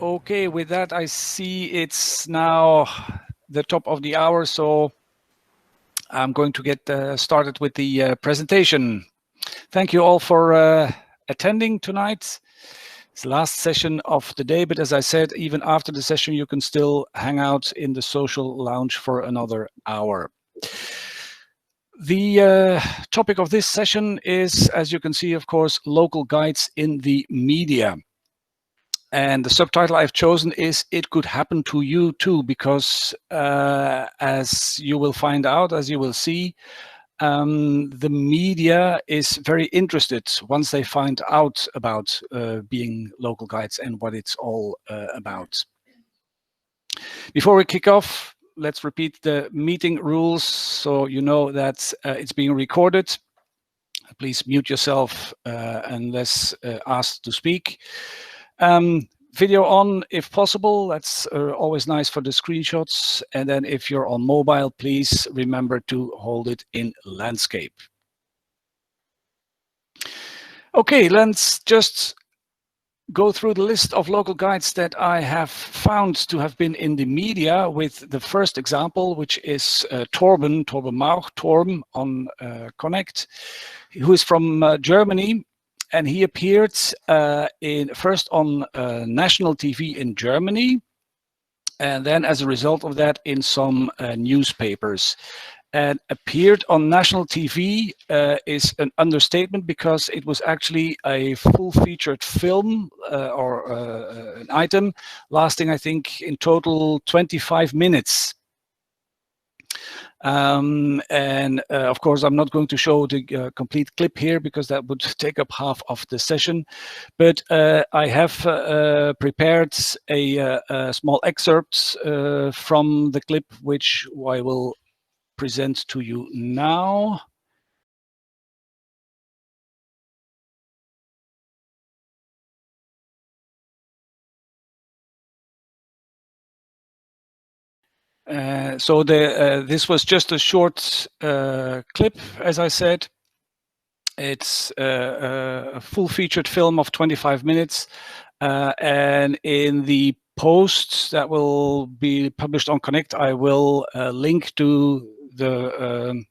Okay, with that, I see it's now the top of the hour, so I'm going to get started with the presentation. Thank you all for attending tonight. It's the last session of the day, but as I said, even after the session, you can still hang out in the social lounge for another hour. The topic of this session is, as you can see, of course, local guides in the media. And the subtitle I've chosen is "It Could Happen to You Too," because as you will find out, as you will see, the media is very interested once they find out about being local guides and what it's all about. Before we kick off, let's repeat the meeting rules so you know that it's being recorded. Please mute yourself unless asked to speak. Video on if possible, that's always nice for the screenshots. And then if you're on mobile, please remember to hold it in landscape. Okay, let's just go through the list of local guides that I have found to have been in the media, with the first example, which is Torben Mauch, Torben on Connect, who is from Germany. And he appeared first on national TV in Germany, and then as a result of that in some newspapers. And appeared on national TV is an understatement, because it was actually a full-featured film or an item lasting, I think, in total 25 minutes. Of course, I'm not going to show the complete clip here because that would take up half of the session, but I have prepared a small excerpt from the clip, which I will present to you now. So this was just a short clip, as I said. It's a full-featured film of 25 minutes, and in the posts that will be published on Connect, I will link to the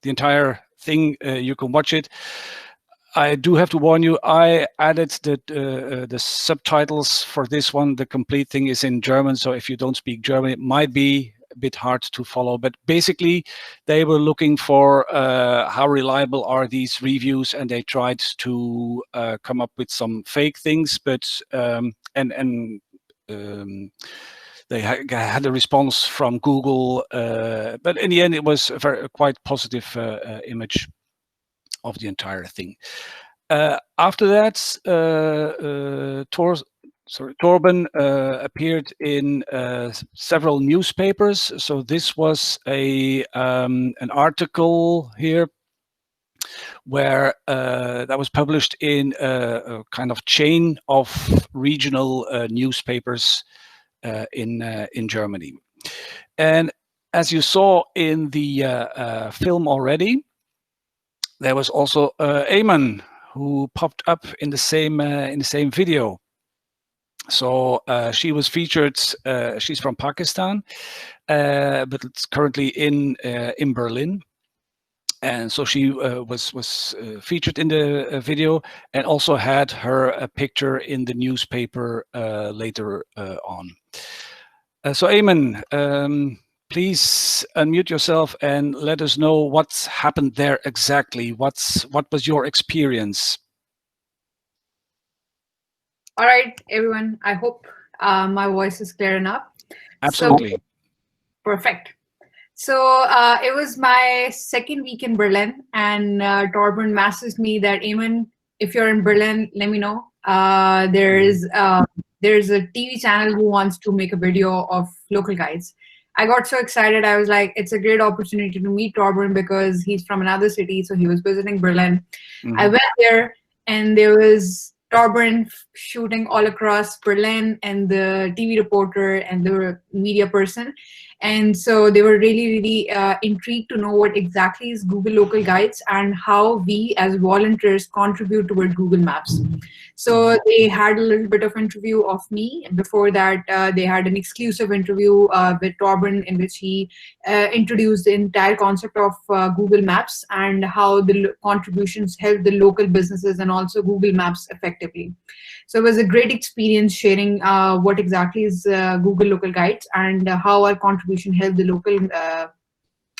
entire thing. You can watch it. I do have to warn you, I added the subtitles for this one. The complete thing is in German, so if you don't speak German, it might be a bit hard to follow. But basically, they were looking for how reliable are these reviews, and they tried to come up with some fake things, but they had a response from Google, but in the end, it was a quite positive image of the entire thing. After that, Torben appeared in several newspapers. So this was an article here where that was published in a kind of chain of regional newspapers in Germany. And as you saw in the film already, there was also Ayman, who popped up in the same video. So she was featured. She's from Pakistan, but it's currently in Berlin, and so she was featured in the video, and also had her picture in the newspaper later on. So Ayman, please unmute yourself and let us know what's happened there exactly. What was your experience? All right, everyone. I hope my voice is clear enough. Absolutely. So, perfect. So it was my second week in Berlin, and Torben messaged me that, Ayman, if you're in Berlin, let me know. There's a TV channel who wants to make a video of local guides. I got so excited. I was like, it's a great opportunity to meet Torben because he's from another city. So he was visiting Berlin. Mm-hmm. I went there, and there was Torben shooting all across Berlin, and the TV reporter and the media person. And so they were really intrigued to know what exactly is Google Local Guides and how we as volunteers contribute toward Google Maps. So they had a little bit of interview of me. Before that, they had an exclusive interview with Torben, in which he introduced the entire concept of Google Maps and how the contributions help the local businesses and also Google Maps effectively. So it was a great experience sharing what exactly is Google Local Guides and how our contribution helped the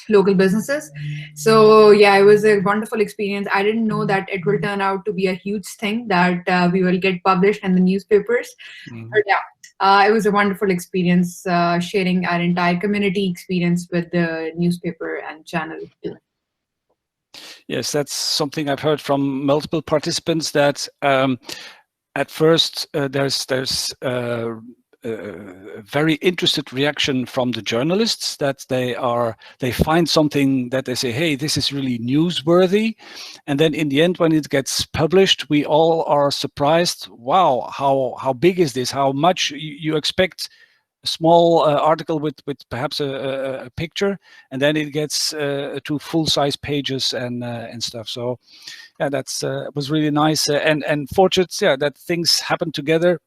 local businesses. So yeah, it was a wonderful experience. I didn't know that it will turn out to be a huge thing that we will get published in the newspapers. But yeah, it was a wonderful experience sharing our entire community experience with the newspaper and channel. Yes, that's something I've heard from multiple participants, that at first there's a very interested reaction from the journalists, that they find something that they say, hey, this is really newsworthy, and then in the end, when it gets published, we all are surprised. Wow, how big is this? How much you expect a small article with perhaps a picture, and then it gets to full-size pages and stuff. So yeah, that's was really nice, and fortunate, yeah, that things happen together.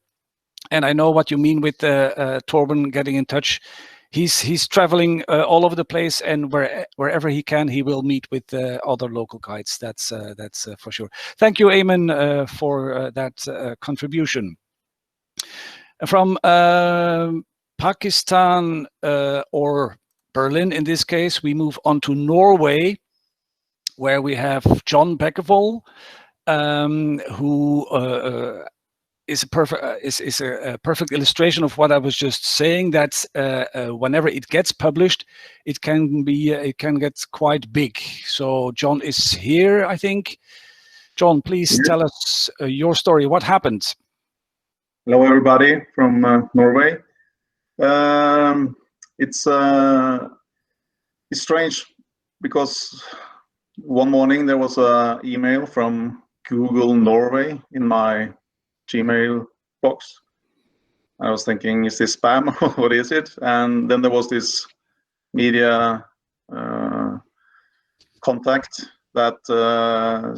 And I know what you mean with Torben getting in touch. He's traveling all over the place, and wherever he can, he will meet with other local guides. That's for sure. Thank you, Eamon, for that contribution. From Pakistan or Berlin, in this case, we move on to Norway, where we have John Bekkevold, who is a perfect illustration of what I was just saying. That whenever it gets published, it can get quite big. So John is here, I think. John, please tell us your story. What happened? Hello, everybody from Norway. It's strange because one morning there was an email from Google Norway in my Gmail box. I was thinking, is this spam or what is it? And then there was this media contact that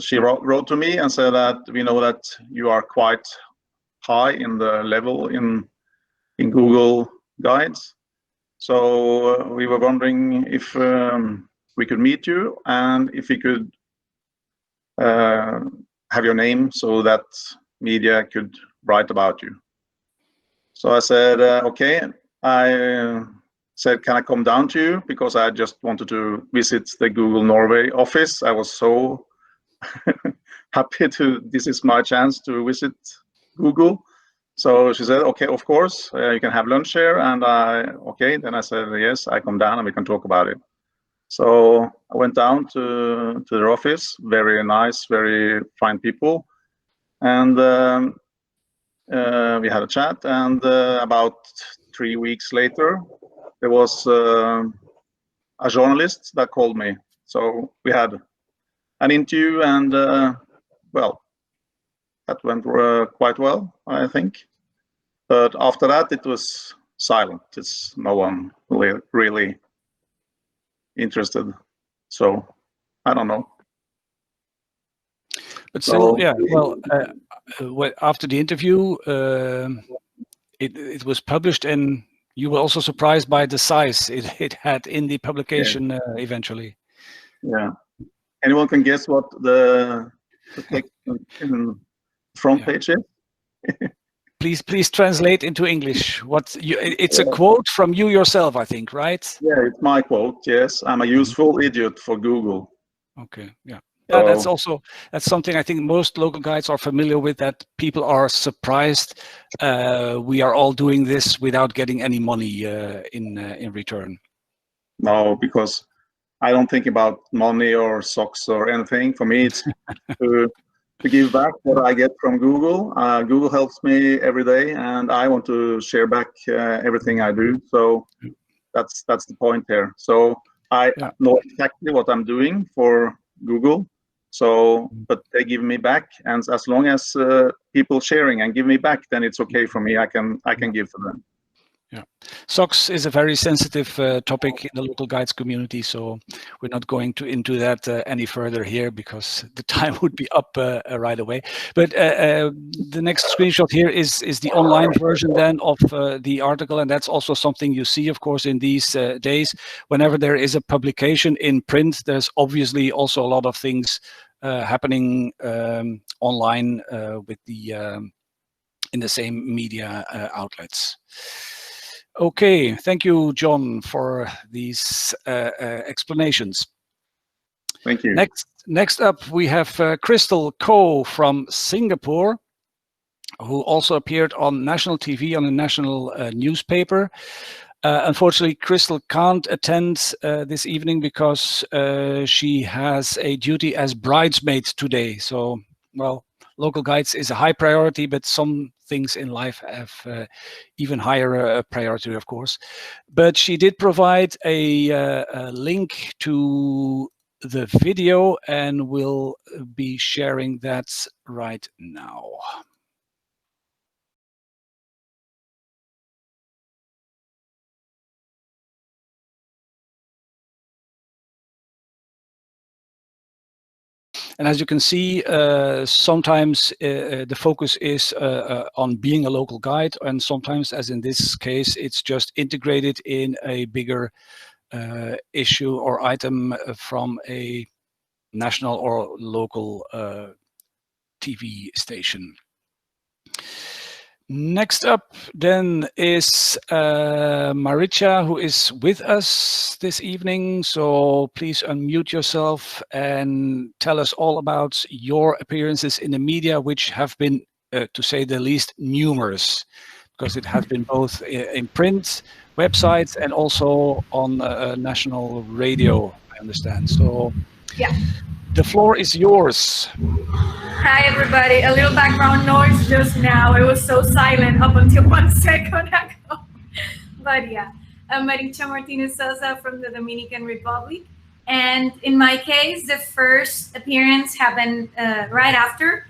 she wrote to me and said that we know that you are quite high in the level in Google Guides. So we were wondering if we could meet you and if we could have your name so that media could write about you. So I said, okay. I said, can I come down to you? Because I just wanted to visit the Google Norway office. I was so happy this is my chance to visit Google. So she said, okay, of course, you can have lunch here. And okay, then I said, yes, I come down and we can talk about it. So I went down to their office, very nice, very fine people. And we had a chat, and about 3 weeks later, there was a journalist that called me. So we had an interview, and well, that went quite well, I think. But after that, it was silent. It's no one really interested. So I don't know. But still, yeah. Well, after the interview, it was published, and you were also surprised by the size it had in the publication eventually. Yeah. Anyone can guess what the text in front page is? Please translate into English. It's a quote from you yourself, I think, right? Yeah, it's my quote. Yes, I'm a useful idiot for Google. Okay. Yeah. Yeah, that's something I think most local guides are familiar with, that people are surprised we are all doing this without getting any money in return. No, because I don't think about money or socks or anything. For me, it's to give back what I get from Google. Google helps me every day, and I want to share back everything I do. So that's the point here. So I know exactly what I'm doing for Google. So, but they give me back, and as long as people sharing and give me back, then it's okay for me. I can give to them. Yeah, SOX is a very sensitive topic in the local guides community, so we're not going into that any further here because the time would be up right away. But the next screenshot here is the online version then of the article, and that's also something you see, of course, in these days. Whenever there is a publication in print, there's obviously also a lot of things happening online with the in the same media outlets. Okay, thank you, John, for these explanations. Thank you. Next up, we have Crystal Ko from Singapore, who also appeared on national TV on a national newspaper. Unfortunately, Crystal can't attend this evening because she has a duty as bridesmaid today. So, well, local guides is a high priority, but some things in life have even higher priority, of course. But she did provide a link to the video, and we'll be sharing that right now. And as you can see, sometimes the focus is on being a local guide, and sometimes, as in this case, it's just integrated in a bigger issue or item from a national or local TV station. Next up then is Maricha, who is with us this evening. So please unmute yourself and tell us all about your appearances in the media, which have been, to say the least, numerous, because it has been both in print, websites, and also on national radio, I understand. So Yeah. the floor is yours. Hi, everybody. A little background noise just now. It was so silent up until 1 second ago. But yeah, I'm Maricha Martinez Sosa from the Dominican Republic. And in my case, the first appearance happened right after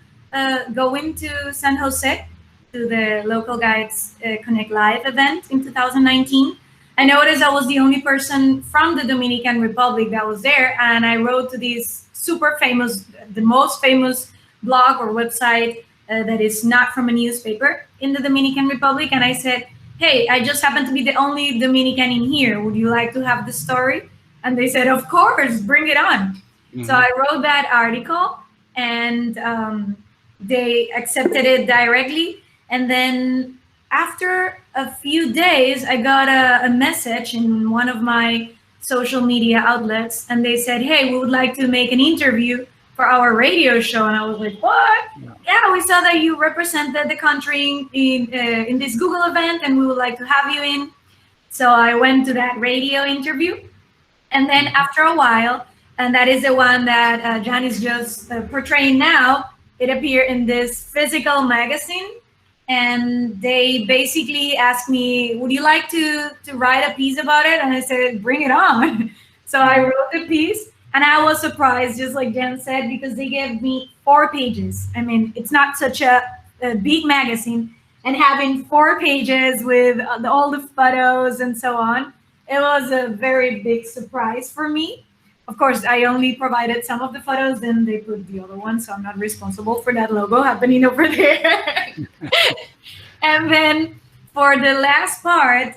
going to San Jose to the Local Guides Connect Live event in 2019. I noticed I was the only person from the Dominican Republic that was there, and I wrote to this super famous, the most famous blog or website that is not from a newspaper in the Dominican Republic, and I said, hey, I just happen to be the only Dominican in here. Would you like to have the story? And they said, of course, bring it on. Mm-hmm. So I wrote that article, and they accepted it directly. And then after a few days, I got a message in one of my social media outlets, and they said, hey, we would like to make an interview for our radio show. And I was like, what? Yeah, we saw that you represented the country in this Google event, and we would like to have you in. So I went to that radio interview. And then after a while, and that is the one that Jan is just portraying now, it appeared in this physical magazine. And they basically asked me, would you like to write a piece about it? And I said, bring it on. So I wrote the piece, and I was surprised, just like Jan said, because they gave me 4 pages. I mean, it's not such a big magazine, and having 4 pages with all the photos and so on, it was a very big surprise for me. Of course, I only provided some of the photos, and they put the other ones, so I'm not responsible for that logo happening over there. And then for the last part,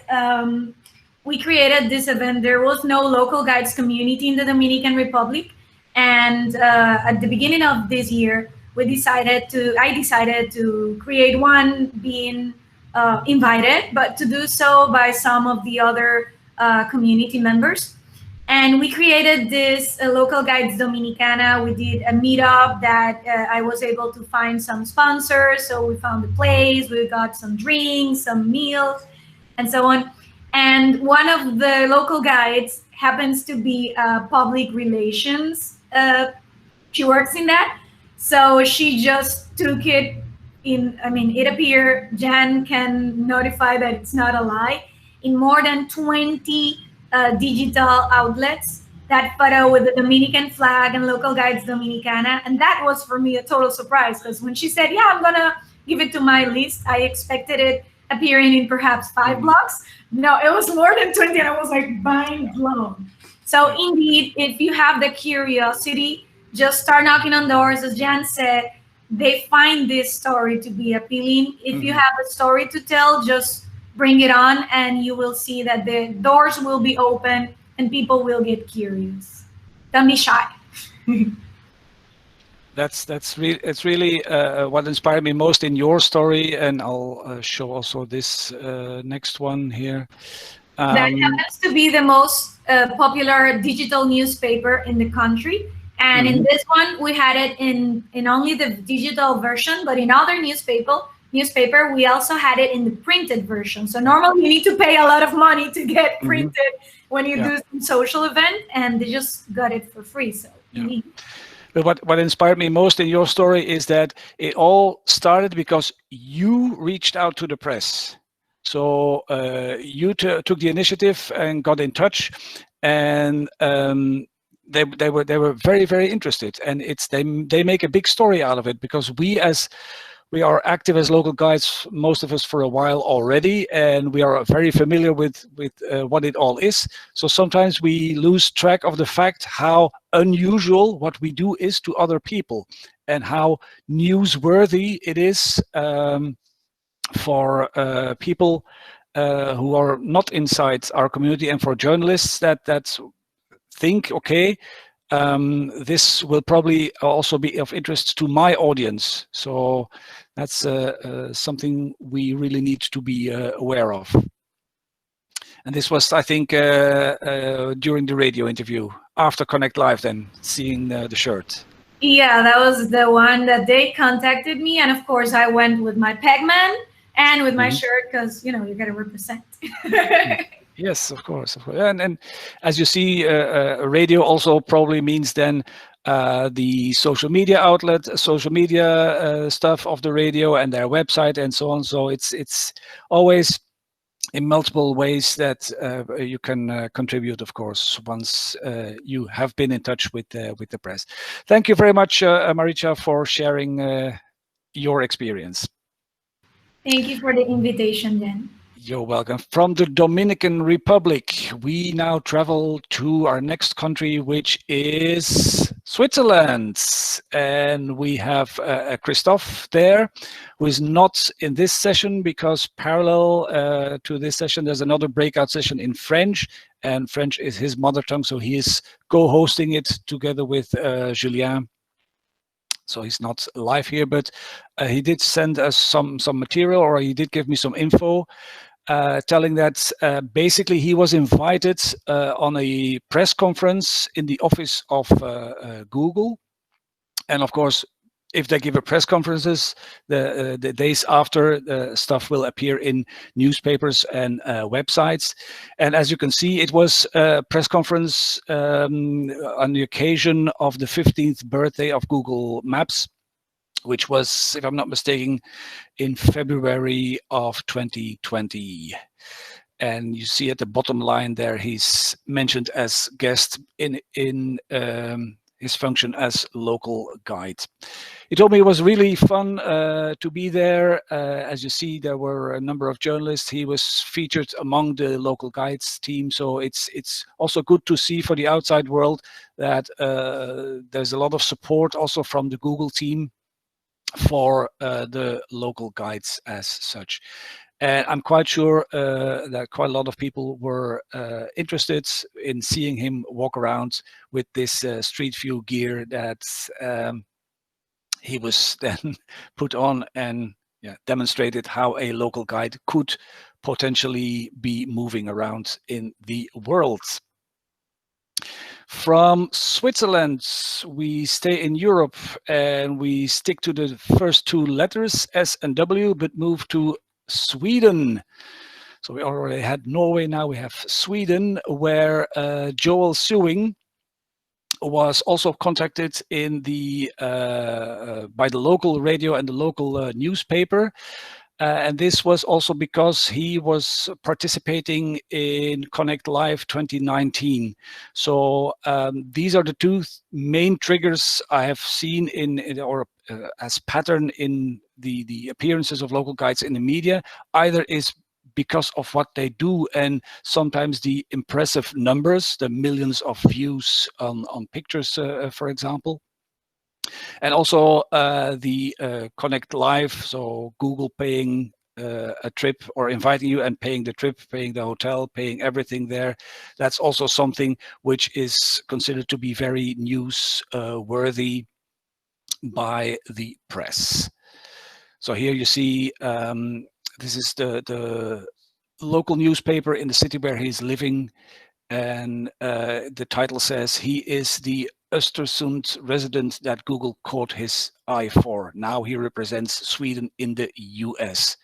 we created this event. There was no local guides community in the Dominican Republic. And at the beginning of this year, I decided to create one, being invited, but to do so by some of the other community members. And we created this Local Guides Dominicana. We did a meetup that I was able to find some sponsors. So we found a place, we got some drinks, some meals, and so on. And one of the local guides happens to be public relations. She works in that. So she just took it in, I mean, it appeared, Jan can notify that it's not a lie, in more than 20 digital outlets, that photo with the Dominican flag and Local Guides Dominicana. And that was for me a total surprise, because when she said, yeah, I'm gonna give it to my list, I expected it appearing in perhaps 5 blogs. No, it was more than 20, and I was like mind blown. So indeed, if you have the curiosity, just start knocking on doors. As Jan said, they find this story to be appealing. If you have a story to tell, just bring it on, and you will see that the doors will be open and people will get curious. Don't be shy. It's really what inspired me most in your story, and I'll show also this next one here. That happens to be the most popular digital newspaper in the country. And in this one, we had it in only the digital version, but in other newspaper, we also had it in the printed version. So normally you need to pay a lot of money to get printed when you do some social event, and they just got it for free. So But what inspired me most in your story is that it all started because you reached out to the press. So you took the initiative and got in touch, and they were very, very interested, and they make a big story out of it, because we are active as local guides, most of us, for a while already, and we are very familiar with what it all is. So sometimes we lose track of the fact how unusual what we do is to other people, and how newsworthy it is for people who are not inside our community, and for journalists that think, okay, this will probably also be of interest to my audience. So that's something we really need to be aware of. And this was, I think, during the radio interview, after Connect Live, then, seeing the shirt. Yeah, that was the one that they contacted me. And of course, I went with my Pegman and with my shirt, because, you got to represent. Yes, of course. And as you see, radio also probably means then the social media outlet, social media stuff of the radio, and their website and so on. So it's always in multiple ways that you can contribute, of course, once you have been in touch with the press. Thank you very much, Maricha, for sharing your experience. Thank you for the invitation, Jen. You're welcome. From the Dominican Republic, we now travel to our next country, which is Switzerland. And we have Christophe there, who is not in this session, because parallel to this session, there's another breakout session in French, and French is his mother tongue. So he is co-hosting it together with Julien. So he's not live here, but he did send us some material, or he did give me some info, telling that basically he was invited on a press conference in the office of Google. And of course, if they give a press conferences, the days after, the stuff will appear in newspapers and websites. And as you can see, it was a press conference on the occasion of the 15th birthday of Google Maps, which was, if I'm not mistaken, in February of 2020. And you see at the bottom line there, he's mentioned as guest in his function as local guide. He told me it was really fun to be there. As you see, there were a number of journalists. He was featured among the local guides team. So it's also good to see for the outside world that there's a lot of support also from the Google team for the local guides as such. And I'm quite sure that quite a lot of people were interested in seeing him walk around with this Street View gear that he was then put on, and demonstrated how a local guide could potentially be moving around in the world. From Switzerland, we stay in Europe, and we stick to the first two letters, S and W, but move to Sweden. So we already had Norway, now we have Sweden, where Joel Sewing was also contacted in the by the local radio and the local newspaper. And this was also because he was participating in Connect Live 2019. So these are the two main triggers I have seen in or as pattern in the appearances of local guides in the media either is because of what they do, and sometimes the impressive numbers, the millions of views on pictures, for example. And also the Connect Live, so Google paying a trip or inviting you and paying the trip, paying the hotel, paying everything there. That's also something which is considered to be very news worthy by the press. So here you see, this is the local newspaper in the city where he's living, and the title says he is the Östersund resident that Google caught his eye for. Now he represents Sweden in the US.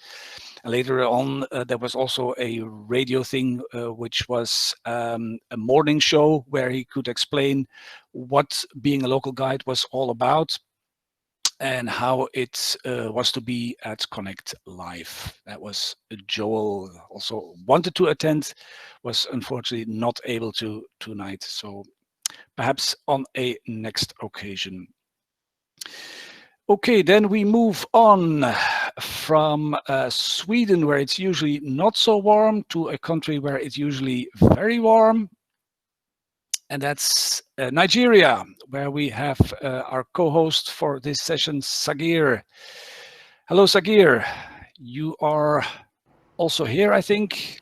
And later on, there was also a radio thing, which was a morning show where he could explain what being a local guide was all about and how it was to be at Connect Live. That was Joel also wanted to attend, was unfortunately not able to tonight. So perhaps on a next occasion. Okay, then we move on from Sweden, where it's usually not so warm, to a country where it's usually very warm. And that's Nigeria, where we have our co-host for this session, Sagir. Hello, Sagir. You are also here, I think.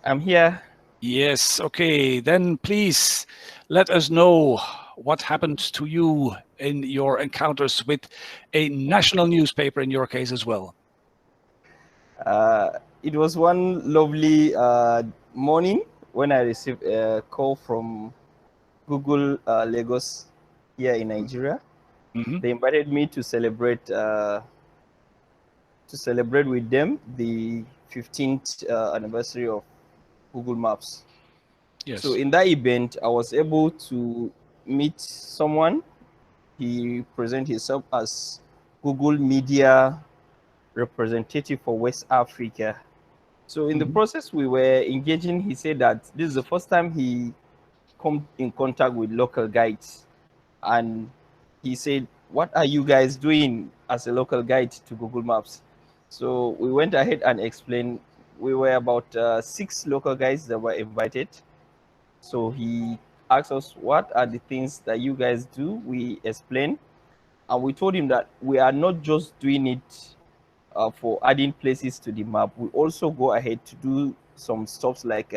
I'm here. Yes, okay. Then please let us know what happened to you in your encounters with a national newspaper, in your case as well. It was one lovely morning when I received a call from Google Lagos here in Nigeria. Mm-hmm. They invited me to celebrate with them the 15th anniversary of Google Maps. Yes. So in that event, I was able to meet someone. He presented himself as Google Media representative for West Africa. So in the process we were engaging, he said that this is the first time he come in contact with local guides. And he said, what are you guys doing as a local guide to Google Maps? So we went ahead and explained. We were about 6 local guides that were invited. So he asked us, what are the things that you guys do? We explained, and we told him that we are not just doing it for adding places to the map. We also go ahead to do some stuff like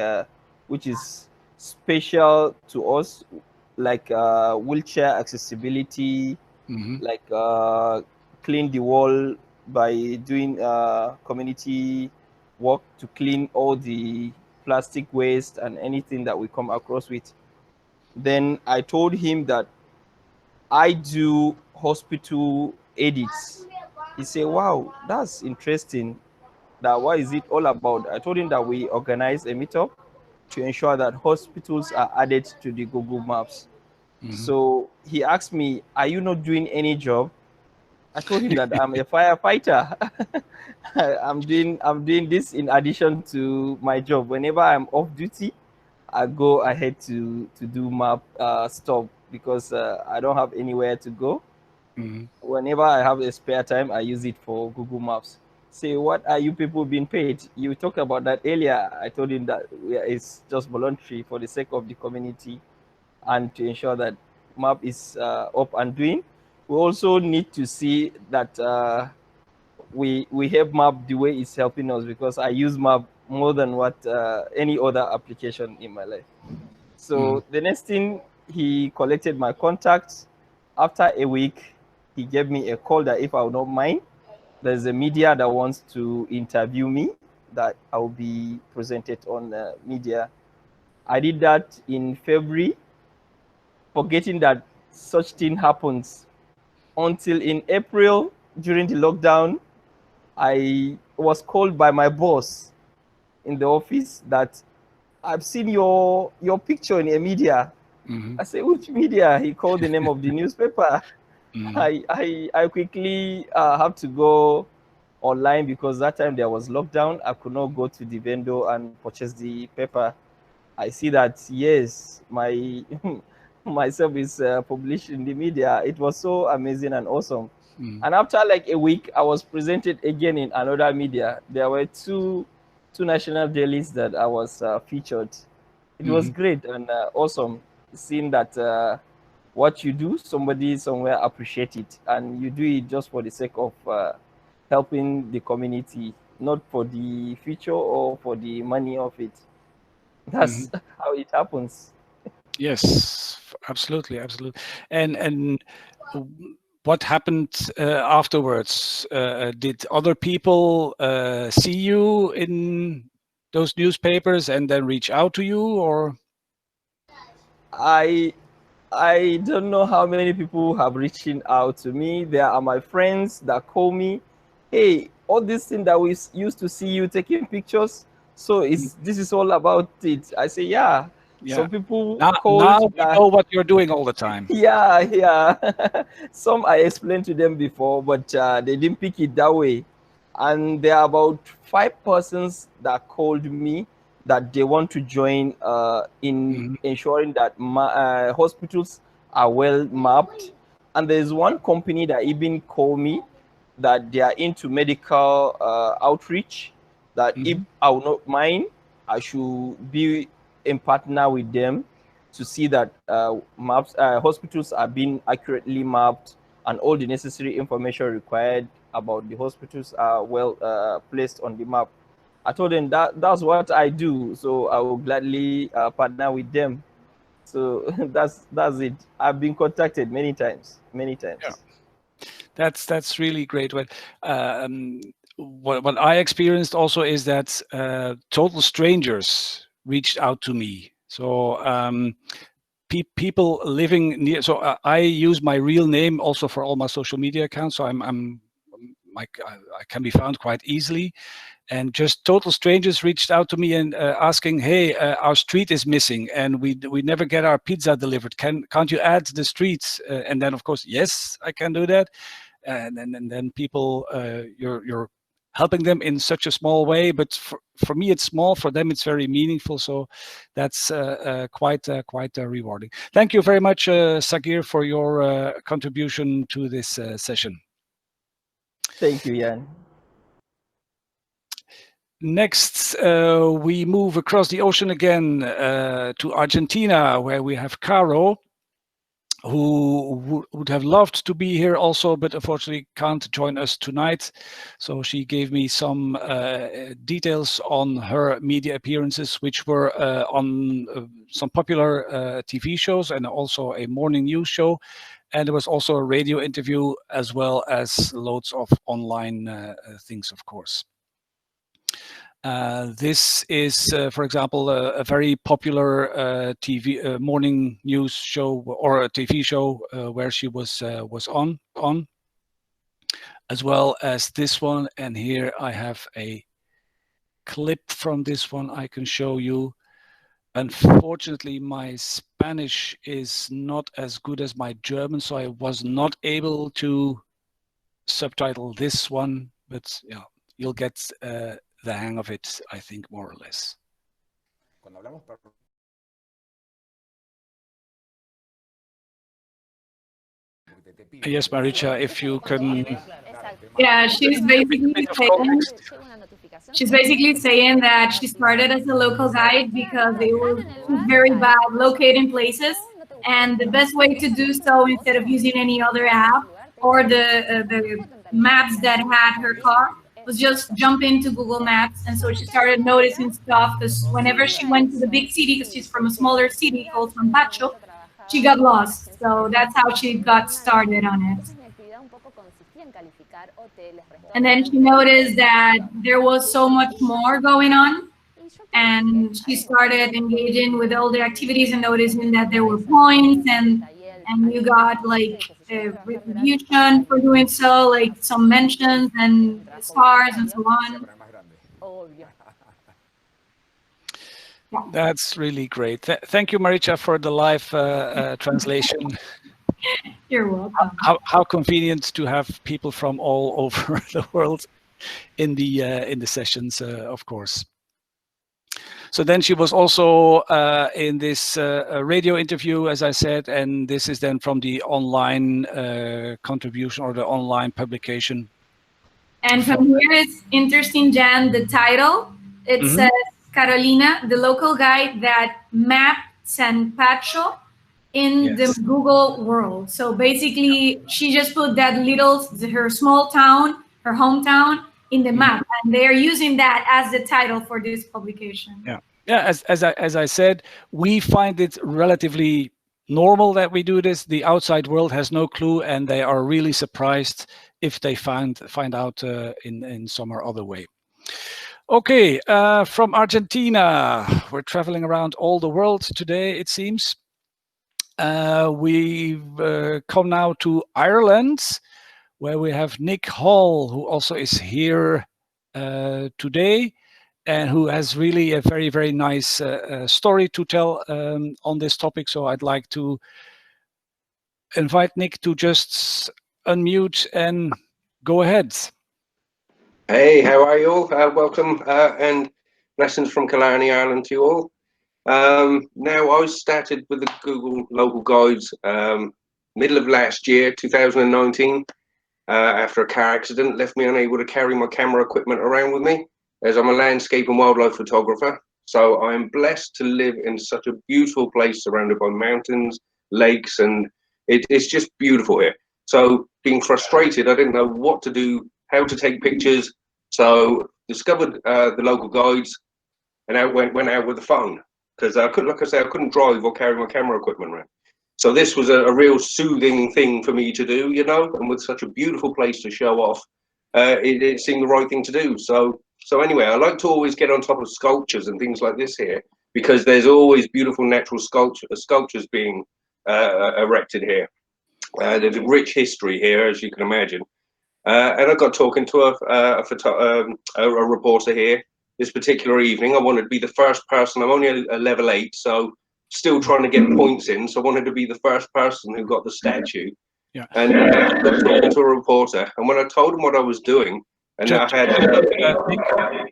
which is special to us, like wheelchair accessibility, like clean the wall by doing community work to clean all the plastic waste and anything that we come across with. Then I told him that I do hospital edits. He said, wow, that's interesting. That what is it all about? I told him that we organize a meetup to ensure that hospitals are added to the Google Maps. So he asked me, are you not doing any job? I told him that I'm a firefighter. I'm doing this in addition to my job. Whenever I'm off duty, I go ahead to do map stuff because I don't have anywhere to go. Whenever I have a spare time, I use it for Google Maps. Say, what are you people being paid? You talked about that earlier. I told him that it's just voluntary for the sake of the community and to ensure that map is up and doing. We also need to see that we help map the way it's helping us, because I use map more than what any other application in my life. So the next thing, he collected my contacts. After a week, he gave me a call that if I would not mind, there's a media that wants to interview me, that I'll be presented on media. I did that in February, forgetting that such thing happens, until in April during the lockdown, I was called by my boss in the office that I've seen your picture in a media. I said, which media? He called the name of the newspaper. I quickly have to go online because that time there was lockdown. I could not go to the vendor and purchase the paper. I see that, yes, my myself is published in the media. It was so amazing and awesome. Mm. And after like a week, I was presented again in another media. There were two national dailies that I was featured. It was great and awesome seeing that what you do, somebody somewhere appreciate it, and you do it just for the sake of helping the community, not for the future or for the money of it. That's how it happens. Yes, absolutely, absolutely. And what happened afterwards? Did other people see you in those newspapers and then reach out to you, or? I don't know how many people have reaching out to me. There are my friends that call me, hey, all this thing that we used to see you taking pictures, so this is all about it. I say, yeah. Some people now called we know what you're doing all the time. yeah. Some I explained to them before, but they didn't pick it that way. And there are about 5 persons that called me that they want to join in ensuring that hospitals are well mapped. And there's one company that even called me that they are into medical outreach, that if I will not mind, I should be in partner with them to see that hospitals are being accurately mapped and all the necessary information required about the hospitals are well placed on the map. I told them that's what I do, so I will gladly partner with them. So that's it. I've been contacted many times. Yeah. That's really great. What I experienced also is that total strangers reached out to me. So people living near. So I use my real name also for all my social media accounts. So I can be found quite easily. And just total strangers reached out to me and asking, "Hey, our street is missing, and we never get our pizza delivered. Can't you add the streets?" And then, of course, yes, I can do that. And then people, you're helping them in such a small way, but for me it's small. For them it's very meaningful. So that's quite rewarding. Thank you very much, Sagir, for your contribution to this session. Thank you, Jan. Next, we move across the ocean again to Argentina, where we have Caro, who would have loved to be here also, but unfortunately can't join us tonight. So she gave me some details on her media appearances, which were on some popular TV shows and also a morning news show. And there was also a radio interview, as well as loads of online things, of course. This is, for example, a very popular TV morning news show or a TV show where she was on, as well as this one. And here I have a clip from this one I can show you. Unfortunately, my Spanish is not as good as my German, so I was not able to subtitle this one, but yeah, you'll get the hang of it, I think, more or less. Yes, Maricha, if you can. Yeah, she's basically saying that she started as a local guide because it was very bad locating places, and the best way to do so, instead of using any other app or the maps that had her car, was just jump into Google Maps. And so she started noticing stuff, because whenever she went to the big city, because she's from a smaller city called San Pacho, she got lost. So that's how she got started on it. And then she noticed that there was so much more going on, and she started engaging with all the activities and noticing that there were points, and you got like a retribution for doing so, like some mentions and stars and so on. That's really great. Thank you, Maricha, for the live translation. You're welcome. How convenient to have people from all over the world in the sessions, of course. So then she was also in this radio interview, as I said, and this is then from the online contribution or the online publication. And from here it's interesting, Jan, the title. It says, Carolina, the local guide that mapped San Pacho in the Google world. So basically, she just put that her small town, her hometown, in the map, and they are using that as the title for this publication. Yeah, yeah. As I said, we find it relatively normal that we do this. The outside world has no clue, and they are really surprised if they find out in some or other way. Okay, from Argentina, we're traveling around all the world today, it seems. We've come now to Ireland, where we have Nick Hall, who also is here today, and who has really a very, very nice story to tell on this topic. So I'd like to invite Nick to just unmute and go ahead. Hey, how are you all? Welcome and lessons from Killarney, Ireland to you all. Now, I started with the Google local guides middle of last year, 2019, after a car accident left me unable to carry my camera equipment around with me, as I'm a landscape and wildlife photographer. So I'm blessed to live in such a beautiful place surrounded by mountains, lakes, and it's just beautiful here. So being frustrated, I didn't know what to do, how to take pictures. So discovered the local guides, and I went out with the phone, because I couldn't, like I say, I couldn't drive or carry my camera equipment around. So this was a real soothing thing for me to do, you know, and with such a beautiful place to show off, it seemed the right thing to do. So anyway, I like to always get on top of sculptures and things like this here, because there's always beautiful natural sculptures being erected here. There's a rich history here, as you can imagine. And I got talking to a reporter here this particular evening. I wanted to be the first person. I'm only a level 8, so still trying to get points in. So I wanted to be the first person who got the statue. Yeah. And I got talking to a reporter, and when I told him what I was doing, and I had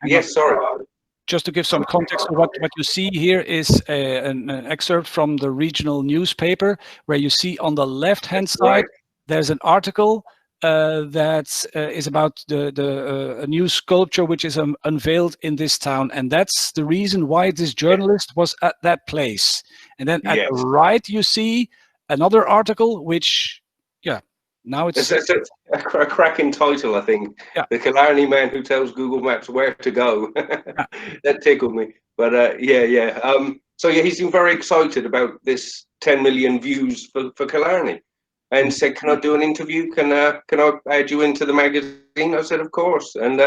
yes, sorry. Just to give some context, what you see here is an excerpt from the regional newspaper, where you see on the left-hand side, there's an article that is about a new sculpture which is unveiled in this town, and that's the reason why this journalist was at that place. And then at the right, you see another article which, now it's a cracking title, I think. Yeah. The Killarney man who tells Google Maps where to go. That tickled me. But so yeah, he seemed very excited about this 10 million views for Killarney, and said, "Can I do an interview? Can I add you into the magazine?" I said, "Of course." And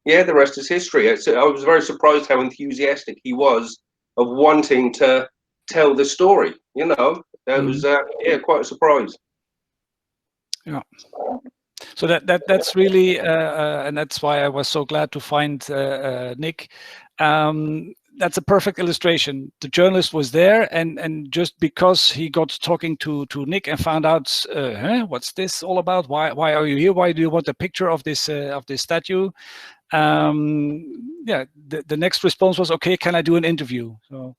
yeah, the rest is history. I was very surprised how enthusiastic he was of wanting to tell the story. You know, that was quite a surprise. Yeah. So that's really, and that's why I was so glad to find Nick. That's a perfect illustration. The journalist was there, and just because he got talking to Nick and found out, what's this all about? Why are you here? Why do you want a picture of this statue? Yeah, the next response was, okay, can I do an interview? So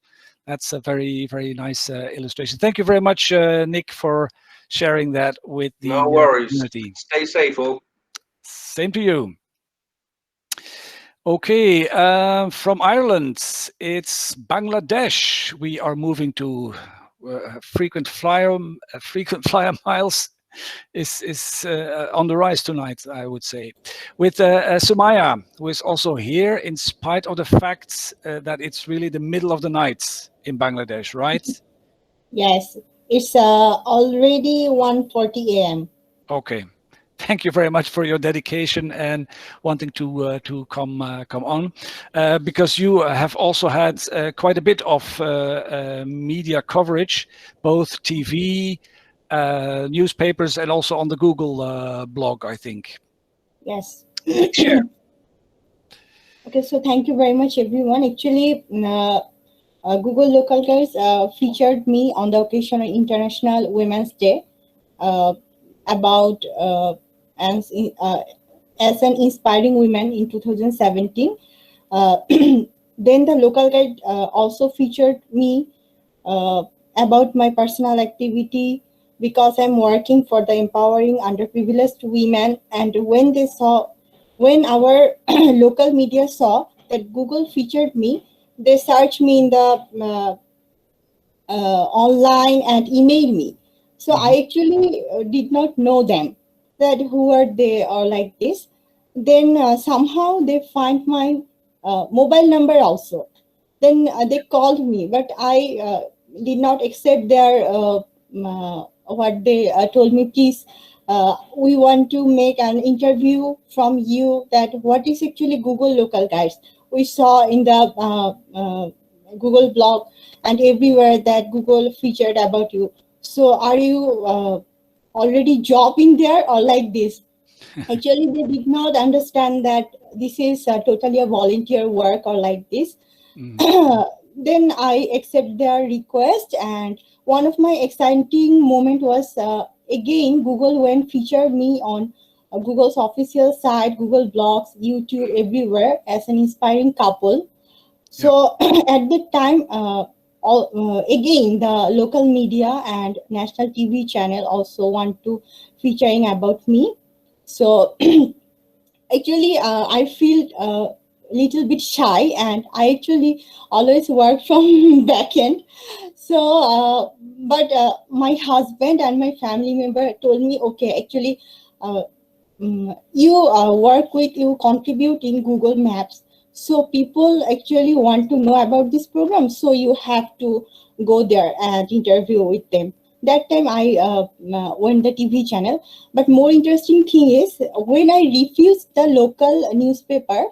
that's a very, very nice illustration. Thank you very much, Nick, for sharing that with the community. Stay safe, all. Same to you. Okay, from Ireland, it's Bangladesh. We are moving to frequent flyer miles is on the rise tonight, I would say, with Sumaya, who is also here in spite of the fact that it's really the middle of the night in Bangladesh, right? Yes, it's already 1:40 a.m. Okay. Thank you very much for your dedication and wanting to come on, because you have also had quite a bit of media coverage, both TV, newspapers, and also on the Google blog, I think. Yes. Okay, so thank you very much, everyone. Actually, Google Local Guides featured me on the occasion of International Women's Day about as an inspiring woman in 2017. Then the local guide also featured me about my personal activity, because I'm working for the empowering underprivileged women. And when our local media saw that Google featured me, they searched me in the online and email me. So I actually did not know them, that who are they or like this. Then somehow they find my mobile number also. Then they called me, but I did not accept their what they told me. Please, we want to make an interview from you. That what is actually Google Local Guides? We saw in the Google blog and everywhere that Google featured about you. So are you already jobbing there or like this? Actually, they did not understand that this is totally a volunteer work or like this. Then I accept their request, and one of my exciting moment was again Google went featured me on Google's official site, Google blogs, YouTube, everywhere as an inspiring couple. So at that time, again, the local media and national TV channel also want to featuring about me. So actually, I feel a little bit shy, and I actually always work from back end. So, but my husband and my family member told me, okay, actually, you you contribute in Google Maps. So people actually want to know about this program. So you have to go there and interview with them. That time I went the TV channel. But more interesting thing is when I refused the local newspaper,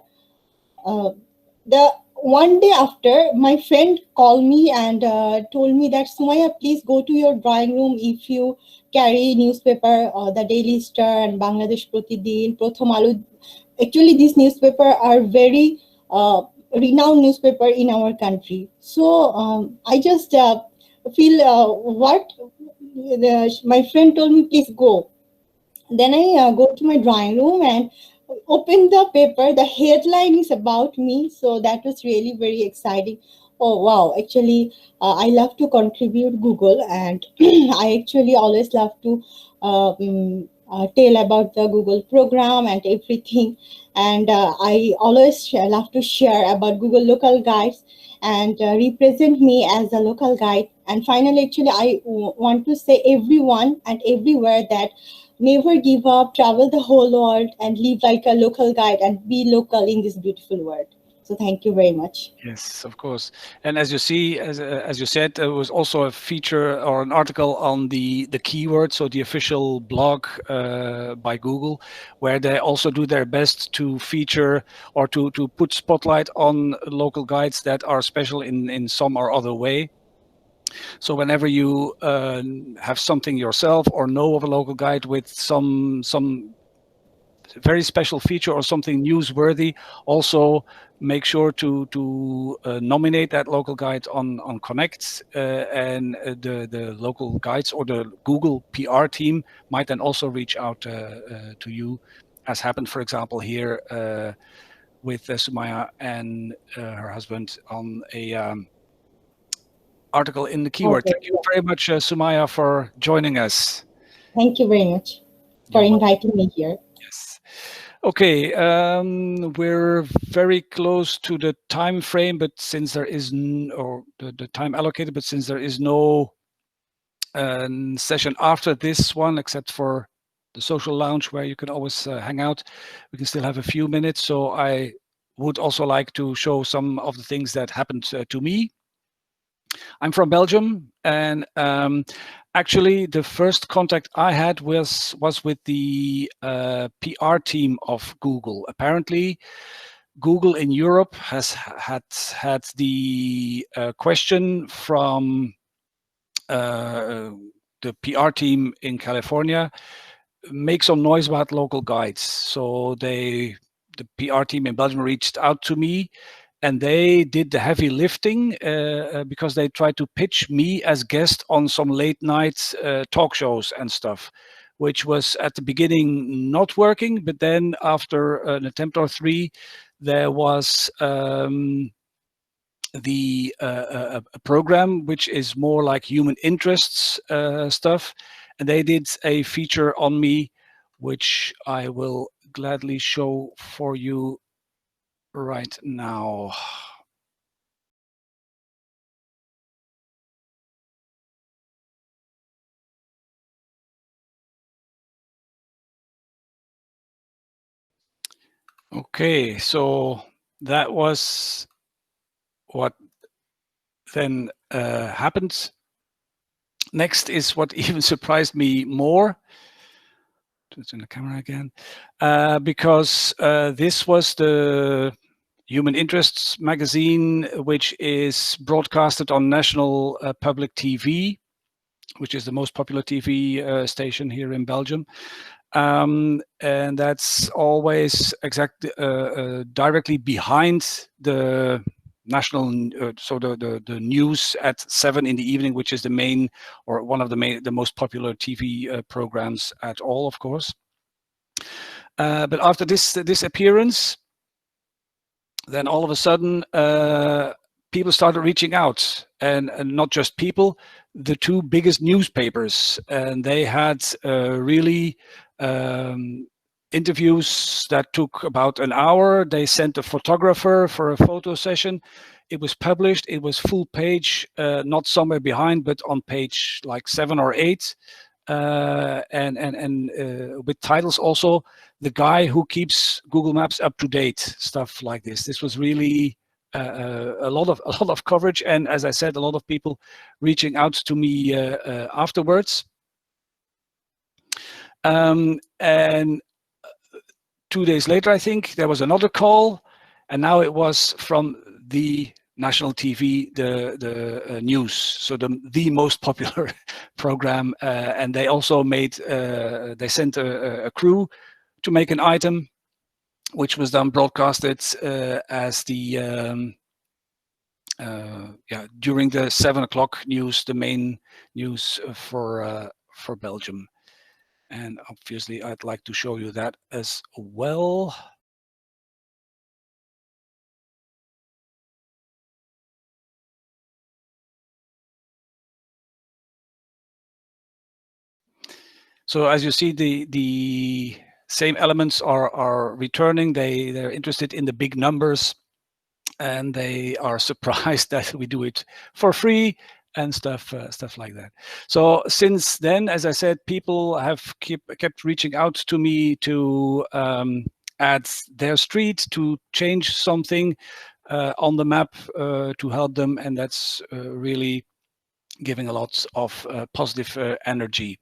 the one day after, my friend called me and told me that Sumaya, please go to your drawing room. If you carry newspaper, the Daily Star and Bangladesh Pratidin, Prothom Alu. Actually, these newspaper are very renowned newspaper in our country. So I just feel my friend told me, please go. Then I go to my drawing room and open the paper. The headline is about me, so that was really very exciting. Oh wow, actually I love to contribute Google, and I actually always love to tell about the Google program and everything. And I always love to share about Google Local Guides and represent me as a local guide. And finally, actually, I want to say everyone and everywhere that never give up, travel the whole world, and live like a local guide and be local in this beautiful world. So thank you very much. Yes, of course. And as you see, as you said, there was also a feature or an article on the keyword, so the official blog by Google, where they also do their best to feature or to put spotlight on local guides that are special in some or other way. So whenever you have something yourself or know of a local guide with some very special feature or something newsworthy, also make sure to nominate that local guide on Connect, and the local guides or the Google PR team might then also reach out to you, as happened, for example, here with Sumaya and her husband on a article in the keyword. Okay. Thank you very much, Sumaya, for joining us. Thank you very much for inviting me here. Yes. Okay, we're very close to the time frame, but since there is the time allocated, but since there is no session after this one, except for the social lounge where you can always hang out, we can still have a few minutes. So I would also like to show some of the things that happened to me. I'm from Belgium, and actually the first contact I had was with the PR team of Google. Apparently, Google in Europe has had the question from the PR team in California, make some noise about local guides. So the PR team in Belgium reached out to me, and they did the heavy lifting because they tried to pitch me as guest on some late night talk shows and stuff, which was at the beginning not working. But then after an attempt or three, there was the a program which is more like human interests stuff, and they did a feature on me, which I will gladly show for you right now. Okay, so that was what then happened. Next is what even surprised me more. Turn the camera again, because this was the Human Interests magazine, which is broadcasted on national public TV, which is the most popular TV station here in Belgium. And that's always directly behind the national, so the news at 7 in the evening, which is the main, or one of the most popular TV programs at all, of course. But after this appearance, then all of a sudden people started reaching out, and not just people, the two biggest newspapers, and they had really interviews that took about an hour. They sent a photographer for a photo session. It was published. It was full page, not somewhere behind, but on page like 7 or 8, and with titles also. The guy who keeps Google Maps up to date, stuff like this. This was really a lot of coverage, and as I said, a lot of people reaching out to me afterwards. And 2 days later, I think there was another call, and now it was from the national TV, the news, so the most popular program, and they also made they sent a crew to make an item, which was then broadcasted as the during the 7 o'clock news, the main news for Belgium. And obviously, I'd like to show you that as well. So as you see, the same elements are returning. They're interested in the big numbers, and they are surprised that we do it for free and stuff like that. So since then, as I said, people have kept reaching out to me to add their street, to change something on the map to help them, and that's really giving a lot of positive energy.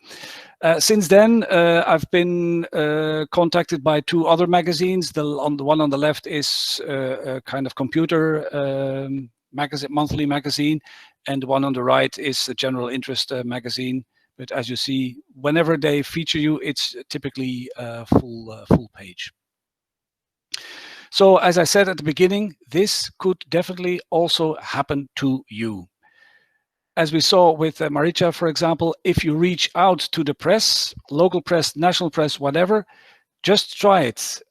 Since then, I've been contacted by 2 other magazines. The one on the left is a kind of computer magazine, monthly magazine, and the one on the right is a general interest magazine. But as you see, whenever they feature you, it's typically full page. So as I said at the beginning, this could definitely also happen to you. As we saw with Maricha, for example, if you reach out to the press, local press, national press, whatever, just try it.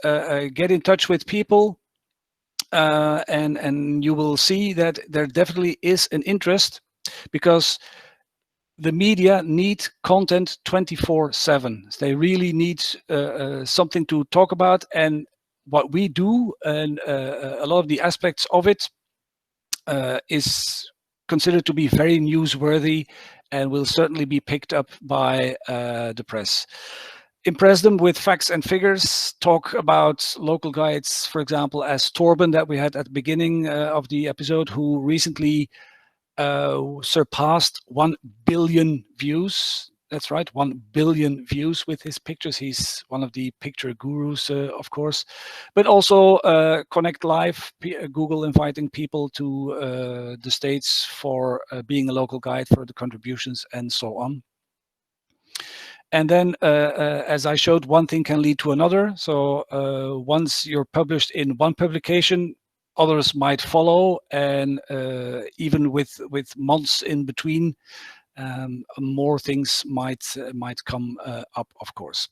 Get in touch with people, and you will see that there definitely is an interest, because the media need content 24/7. They really need something to talk about, and what we do, and a lot of the aspects of it is considered to be very newsworthy and will certainly be picked up by the press. Impress them with facts and figures, talk about local guides, for example, as Torben that we had at the beginning of the episode, who recently surpassed 1 billion views. That's right, 1 billion views with his pictures. He's one of the picture gurus, of course. But also Connect Live, Google inviting people to the States for being a local guide, for the contributions, and so on. And then, as I showed, one thing can lead to another. So once you're published in one publication, others might follow, and even with months in between, more things might come up, of course.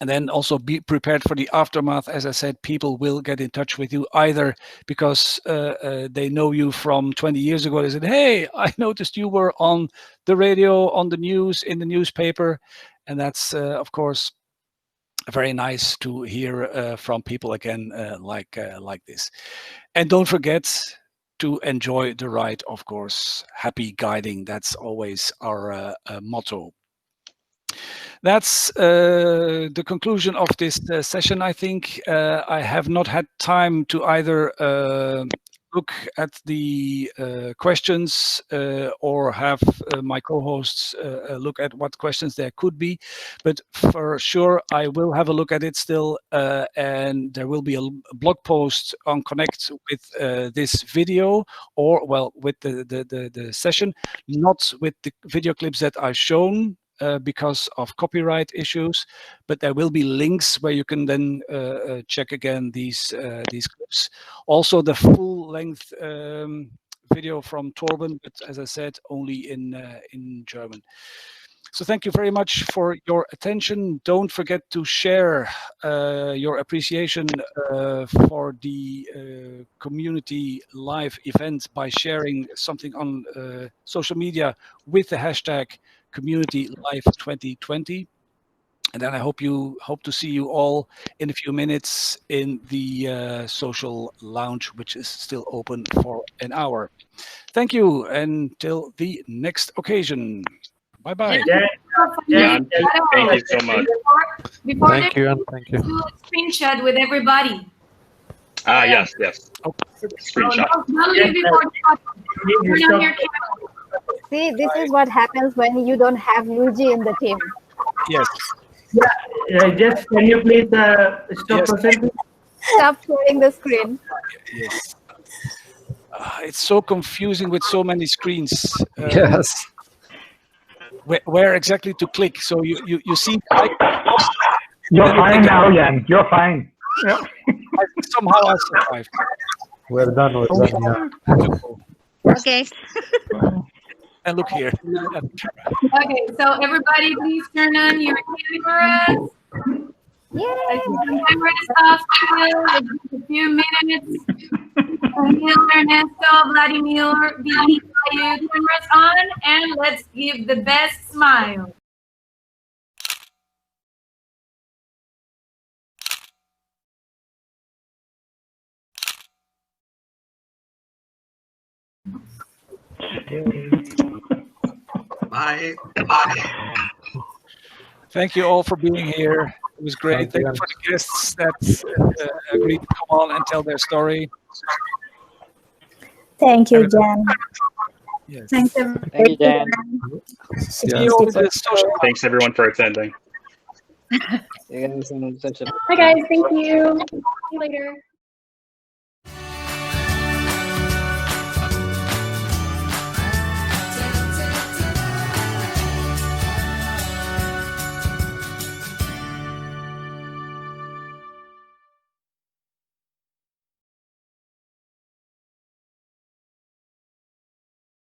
And then also be prepared for the aftermath. As I said, people will get in touch with you either because they know you from 20 years ago. They said, hey, I noticed you were on the radio, on the news, in the newspaper. And that's, of course, very nice to hear from people again like this. And don't forget to enjoy the ride, of course. Happy guiding. That's always our motto. That's the conclusion of this session, I think. I have not had time to either look at the questions or have my co-hosts look at what questions there could be. But for sure, I will have a look at it still. And there will be a blog post on Connect with this video, or, well, with the session, not with the video clips that I've shown, because of copyright issues, but there will be links where you can then check again these clips. Also, the full-length video from Torben, but as I said, only in German. So thank you very much for your attention. Don't forget to share your appreciation for the community live event by sharing something on social media with the hashtag Community Live 2020. And then I hope to see you all in a few minutes in the social lounge, which is still open for an hour. Thank you, until the next occasion. Bye-bye. Yeah, thank you so much. Before Thank you. Thank you. do a screenshot with everybody. Yes. Screenshot. Don't leave before the turn on your camera. See, this is what happens when you don't have Luigi in the team. Yes. Just can you please stop presenting? Stop sharing the screen. Yes. It's so confusing with so many screens. Yes. Where exactly to click? So you see. You're fine now, Jan. You're fine. Yeah. Somehow I survived. We're done. We're done. Yeah. Okay. And look here. Okay, so everybody, please turn on your cameras. Yay! Cameras off still. A few minutes. Camille, Ernesto, Vladimir, cameras on, and let's give the best smile. Bye. Thank you all for being here. It was great. Thank you for the guests that agreed to come on and tell their story. Thank you, Jan. Yes. Thanks, everybody. Thank you, Jan. See you on the social. Thanks everyone for attending. See you guys in the session. Hi guys, thank you. See you later.